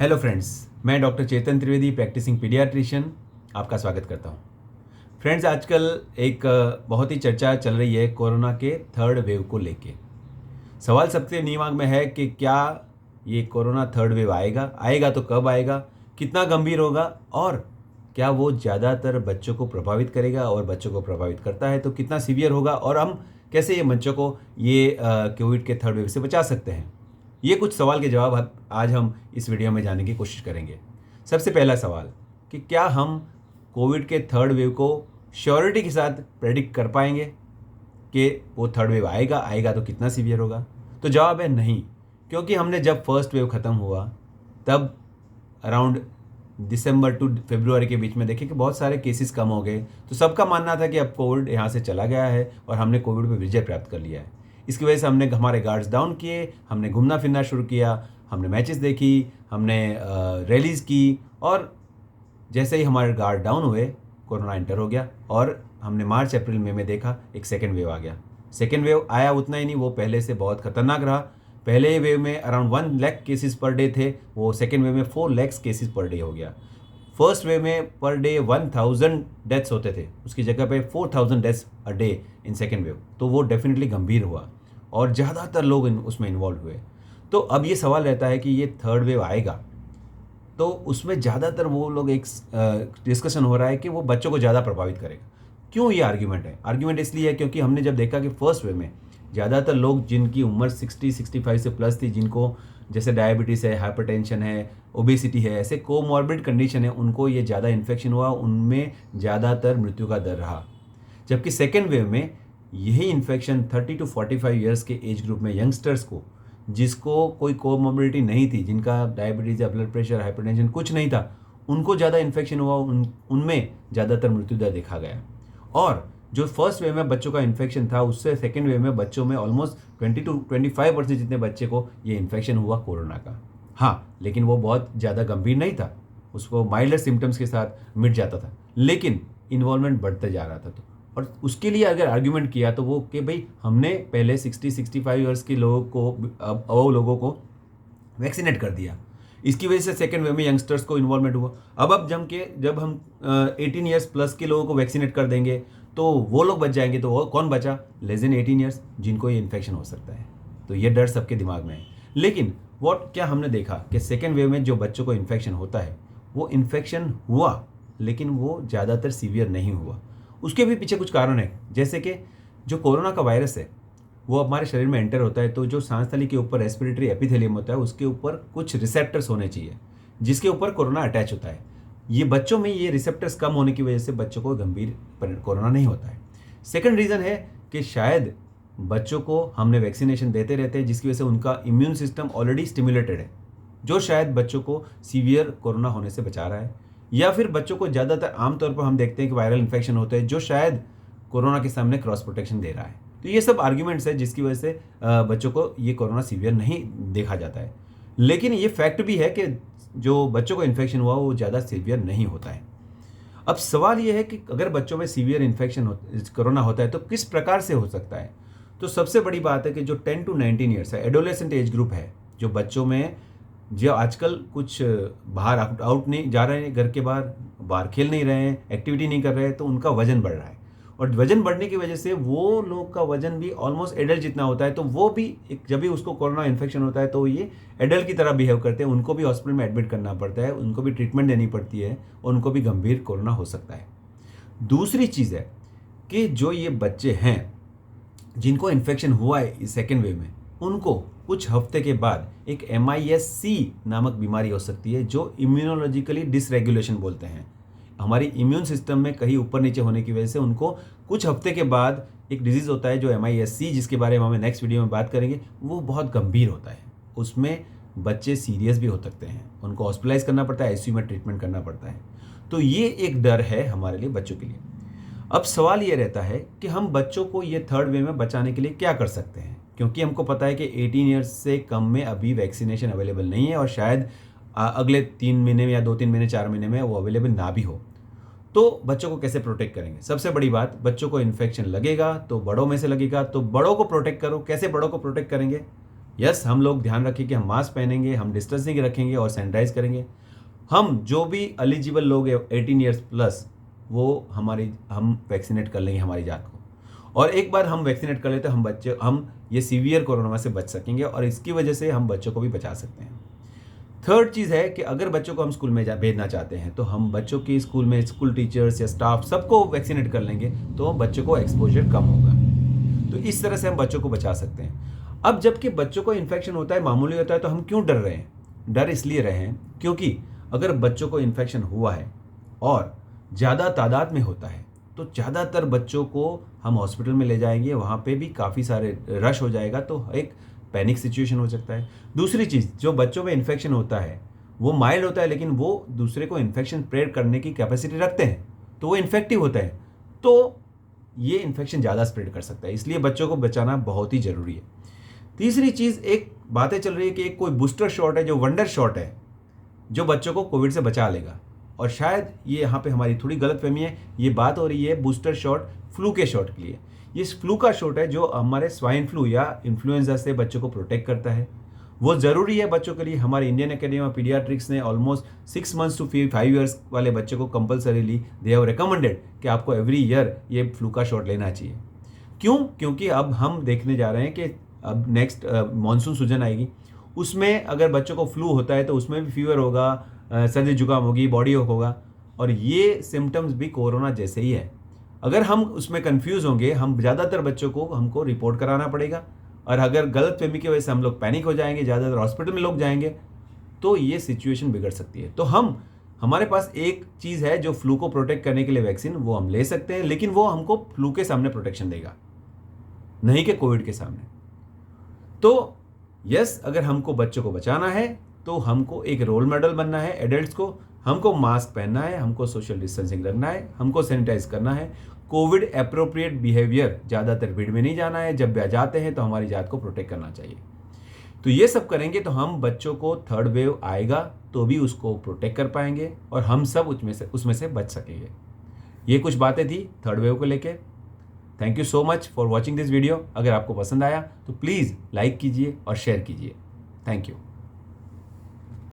Hello friends, मैं doctor चेतन Trivedi practising paediatrician आपका स्वागत करता हूं। फ्रेंड्स, आजकल एक बहुत ही चर्चा चल रही है कोरोना के थर्ड वेव को लेके। सवाल सबके दिमाग में है कि क्या ये कोरोना थर्ड वेव आएगा तो कब आएगा, कितना गंभीर होगा और क्या वो ज़्यादातर बच्चों को प्रभावित करेगा, और बच्चों को प्रभावित करता है तो कितना सीवियर होगा, और हम कैसे ये बच्चों को ये कोविड के थर्ड वेव से बचा सकते हैं। ये कुछ सवाल के जवाब आज हम इस वीडियो में जानने की कोशिश करेंगे। सबसे पहला सवाल कि क्या हम कोविड के थर्ड वेव को श्योरिटी के साथ प्रेडिक्ट कर पाएंगे कि वो थर्ड वेव आएगा तो कितना सीवियर होगा। तो जवाब है नहीं, क्योंकि हमने जब फर्स्ट वेव ख़त्म हुआ तब अराउंड दिसंबर टू फरवरी के बीच में देखे कि बहुत सारे केसेस कम हो गए, तो सबका मानना था कि अब कोविड यहाँ से चला गया है और हमने कोविड पर विजय प्राप्त कर लिया है। इसकी वजह से हमने हमारे गार्ड्स डाउन किए, हमने घूमना फिरना शुरू किया, हमने मैचेस देखी, हमने रैलीज़ की, और जैसे ही हमारे गार्ड डाउन हुए कोरोना एंटर हो गया और हमने मार्च अप्रैल मई में देखा एक सेकेंड वेव आ गया। सेकेंड वेव आया, उतना ही नहीं, वो पहले से बहुत खतरनाक रहा। पहले वेव में around 1 lakh cases per day थे, वो सेकेंड वेव में 4 लाख केसेस पर डे हो गया। फर्स्ट वेव में पर डे 1000 डेथ्स होते थे, उसकी जगह पे 4000 deaths a day in second wave, तो वो डेफिनेटली गंभीर हुआ और ज़्यादातर लोग उसमें इन्वॉल्व हुए। तो अब ये सवाल रहता है कि ये थर्ड वेव आएगा तो उसमें ज़्यादातर वो लोग एक डिस्कशन हो रहा है कि वो बच्चों को ज़्यादा प्रभावित करेगा। क्यों ये आर्ग्यूमेंट है? आर्ग्यूमेंट इसलिए है क्योंकि हमने जब देखा कि फर्स्ट वेव में ज़्यादातर लोग जिनकी उम्र 60-65 से प्लस थी, जिनको जैसे डायबिटीज़ है, हाइपरटेंशन है, ओबेसिटी है, ऐसे कोमॉर्बिड कंडीशन है, उनको ये ज़्यादा इन्फेक्शन हुआ, उनमें ज़्यादातर मृत्यु का दर रहा। जबकि सेकेंड वेव में यही इन्फेक्शन 30 टू 45 ईयर्स के एज ग्रुप में यंगस्टर्स को, जिसको कोई कोमॉर्बिडिटी नहीं थी, जिनका डायबिटीज़ या ब्लड प्रेशर, हाइपरटेंशन कुछ नहीं था, उनको ज़्यादा इन्फेक्शन हुआ, उनमें ज़्यादातर मृत्यु दर देखा गया। और जो फर्स्ट वेव में बच्चों का इन्फेक्शन था, उससे सेकेंड वेव में बच्चों में ऑलमोस्ट 20 टू 25% जितने बच्चे को ये इन्फेक्शन हुआ कोरोना का। हाँ, लेकिन वो बहुत ज़्यादा गंभीर नहीं था, उसको माइल्डर सिम्टम्स के साथ मिट जाता था, लेकिन इन्वॉल्वमेंट बढ़ते जा रहा था। तो और उसके लिए अगर आर्ग्यूमेंट किया तो वो कि भाई हमने पहले 60-65 ईयर्स के लोगों को, वो लोगों को वैक्सीनेट कर दिया, इसकी वजह से सेकेंड वेव में यंगस्टर्स को इन्वॉल्वमेंट हुआ। अब जब हम 18 ईयर्स प्लस के लोगों को वैक्सीनेट कर देंगे तो वो लोग बच जाएंगे, तो वो कौन बचा? लेस देन 18 ईयर्स, जिनको ये इन्फेक्शन हो सकता है। तो ये डर सबके दिमाग में है। लेकिन क्या हमने देखा कि सेकेंड वेव में जो बच्चों को इन्फेक्शन होता है, वो इन्फेक्शन हुआ लेकिन वो ज़्यादातर सीवियर नहीं हुआ। उसके भी पीछे कुछ कारण है, जैसे कि जो कोरोना का वायरस है वो हमारे शरीर में एंटर होता है, तो जो सांस थैली के ऊपर रेस्पिरेटरी एपिथेलियम होता है, उसके ऊपर कुछ रिसेप्टर्स होने चाहिए जिसके ऊपर कोरोना अटैच होता है। ये बच्चों में ये रिसेप्टर्स कम होने की वजह से बच्चों को गंभीर कोरोना नहीं होता है। सेकंड रीज़न है कि शायद बच्चों को हमने वैक्सीनेशन देते रहते हैं, जिसकी वजह से उनका इम्यून सिस्टम ऑलरेडी स्टिमुलेटेड है, जो शायद बच्चों को सीवियर कोरोना होने से बचा रहा है। या फिर बच्चों को ज़्यादातर आमतौर पर हम देखते हैं कि वायरल इन्फेक्शन होते हैं, जो शायद कोरोना के सामने क्रॉस प्रोटेक्शन दे रहा है। तो ये सब आर्ग्यूमेंट्स है जिसकी वजह से बच्चों को ये कोरोना सीवियर नहीं देखा जाता है। लेकिन ये फैक्ट भी है कि जो बच्चों को इन्फेक्शन हुआ वो ज़्यादा सीवियर नहीं होता है। अब सवाल ये है कि अगर बच्चों में सीवियर इन्फेक्शन कोरोना होता है तो किस प्रकार से हो सकता है? तो सबसे बड़ी बात है कि जो 10 टू 19 ईयर्स है, एडोलेसेंट एज ग्रुप है, जो बच्चों में जो आजकल कुछ बाहर आउट नहीं जा रहे हैं, घर के बाहर खेल नहीं रहे हैं, एक्टिविटी नहीं कर रहे हैं, तो उनका वजन बढ़ रहा है, और वजन बढ़ने की वजह से वो लोग का वजन भी ऑलमोस्ट एडल्ट जितना होता है, तो वो भी जब भी उसको कोरोना इन्फेक्शन होता है तो ये एडल्ट की तरह बिहेव करते हैं, उनको भी हॉस्पिटल में एडमिट करना पड़ता है, उनको भी ट्रीटमेंट देनी पड़ती है, और उनको भी गंभीर कोरोना हो सकता है। दूसरी चीज़ है कि जो ये बच्चे हैं जिनको इन्फेक्शन हुआ है इस सेकेंड वेव में, उनको कुछ हफ्ते के बाद एक MIS-C नामक बीमारी हो सकती है, जो इम्यूनोलॉजिकली डिसरेगुलेशन बोलते हैं। हमारी इम्यून सिस्टम में कहीं ऊपर नीचे होने की वजह से उनको कुछ हफ्ते के बाद एक डिजीज़ होता है जो MIS-C, जिसके बारे में हमें नेक्स्ट वीडियो में बात करेंगे, वो बहुत गंभीर होता है। उसमें बच्चे सीरियस भी हो सकते हैं, उनको हॉस्पिटलाइज करना पड़ता है, ICU में ट्रीटमेंट करना पड़ता है। तो ये एक डर है हमारे लिए, बच्चों के लिए। अब सवाल ये रहता है कि हम बच्चों को ये थर्ड वेव में बचाने के लिए क्या कर सकते हैं, क्योंकि हमको पता है कि 18 ईयर्स से कम में अभी वैक्सीनेशन अवेलेबल नहीं है, और शायद अगले 3 महीने में या 2-3 महीने 4 महीने में वो अवेलेबल ना भी हो। तो बच्चों को कैसे प्रोटेक्ट करेंगे? सबसे बड़ी बात, बच्चों को इन्फेक्शन लगेगा तो बड़ों में से लगेगा, तो बड़ों को प्रोटेक्ट करो। कैसे बड़ों को प्रोटेक्ट करेंगे? यस, हम लोग ध्यान रखें कि हम मास्क पहनेंगे, हम डिस्टेंसिंग रखेंगे और सैनिटाइज करेंगे। हम जो भी एलिजिबल लोग हैं 18 ईयर्स प्लस, वो हम वैक्सीनेट कर लेंगे हमारी जात को। और एक बार हम वैक्सीनेट कर लेते हैं हम ये सीवियर कोरोना से बच सकेंगे और इसकी वजह से हम बच्चों को भी बचा सकते हैं। थर्ड चीज़ है कि अगर बच्चों को हम स्कूल में भेजना चाहते हैं तो हम बच्चों की स्कूल में स्कूल टीचर्स या स्टाफ सबको वैक्सीनेट कर लेंगे तो बच्चों को एक्सपोजर कम होगा। तो इस तरह से हम बच्चों को बचा सकते हैं। अब जबकि बच्चों को इन्फेक्शन होता है, मामूली होता है, तो हम क्यों डर रहे हैं? डर इसलिए रहे हैं क्योंकि अगर बच्चों को इन्फेक्शन हुआ है और ज़्यादा तादाद में होता है तो ज़्यादातर बच्चों को हम हॉस्पिटल में ले जाएंगे, वहाँ पे भी काफ़ी सारे रश हो जाएगा, तो एक पैनिक सिचुएशन हो सकता है। दूसरी चीज़, जो बच्चों में इन्फेक्शन होता है वो माइल्ड होता है लेकिन वो दूसरे को इन्फेक्शन स्प्रेड करने की कैपेसिटी रखते हैं, तो वो इन्फेक्टिव होता है, तो ये इन्फेक्शन ज़्यादा स्प्रेड कर सकता है। इसलिए बच्चों को बचाना बहुत ही ज़रूरी है। तीसरी चीज़, एक बातें चल रही है कि एक कोई बूस्टर शॉट है जो वंडर शॉट है, जो बच्चों को कोविड से बचा लेगा, और शायद ये यहाँ पे हमारी थोड़ी गलतफहमी है। ये बात हो रही है बूस्टर शॉट फ्लू के शॉट के लिए। ये फ्लू का शॉट है जो हमारे स्वाइन फ्लू या इन्फ्लुएंजा से बच्चों को प्रोटेक्ट करता है। वो ज़रूरी है बच्चों के लिए। हमारे इंडियन एकेडमी ऑफ पीडियाट्रिक्स ने ऑलमोस्ट 6 मंथ्स टू 5 ईयर्स वाले बच्चों को कंपलसरीली दे हैव रिकमेंडेड कि आपको एवरी ईयर ये फ्लू का शॉट लेना चाहिए। क्यों? क्योंकि अब हम देखने जा रहे हैं कि अब नेक्स्ट मानसून सीजन आएगी, उसमें अगर बच्चों को फ्लू होता है तो उसमें भी फीवर होगा, सर्दी जुकाम होगी, बॉडी होगा, और ये सिम्टम्स भी कोरोना जैसे ही है। अगर हम उसमें कंफ्यूज होंगे, हम ज़्यादातर बच्चों को हमको रिपोर्ट कराना पड़ेगा, और अगर गलतफहमी की वजह से हम लोग पैनिक हो जाएंगे, ज़्यादातर हॉस्पिटल में लोग जाएंगे, तो ये सिचुएशन बिगड़ सकती है। तो हमारे पास एक चीज़ है जो फ्लू को प्रोटेक्ट करने के लिए वैक्सीन, वो हम ले सकते हैं, लेकिन वो हमको फ्लू के सामने प्रोटेक्शन देगा, नहीं कि कोविड के सामने। तो यस, अगर हमको बच्चों को बचाना है तो हमको एक रोल मॉडल बनना है एडल्ट्स को, हमको मास्क पहनना है, हमको सोशल डिस्टेंसिंग रखना है, हमको सैनिटाइज करना है, कोविड एप्रोप्रिएट बिहेवियर, ज़्यादातर भीड़ में नहीं जाना है, जब भी जाते हैं तो हमारी जात को प्रोटेक्ट करना चाहिए। तो ये सब करेंगे तो हम बच्चों को थर्ड वेव आएगा तो भी उसको प्रोटेक्ट कर पाएंगे और हम सब उसमें से बच सकेंगे। ये कुछ बातें थी थर्ड वेव को लेके। Thank you so much for watching this video. अगर आपको पसंद आया तो प्लीज़ लाइक कीजिए और शेयर कीजिए। Thank you.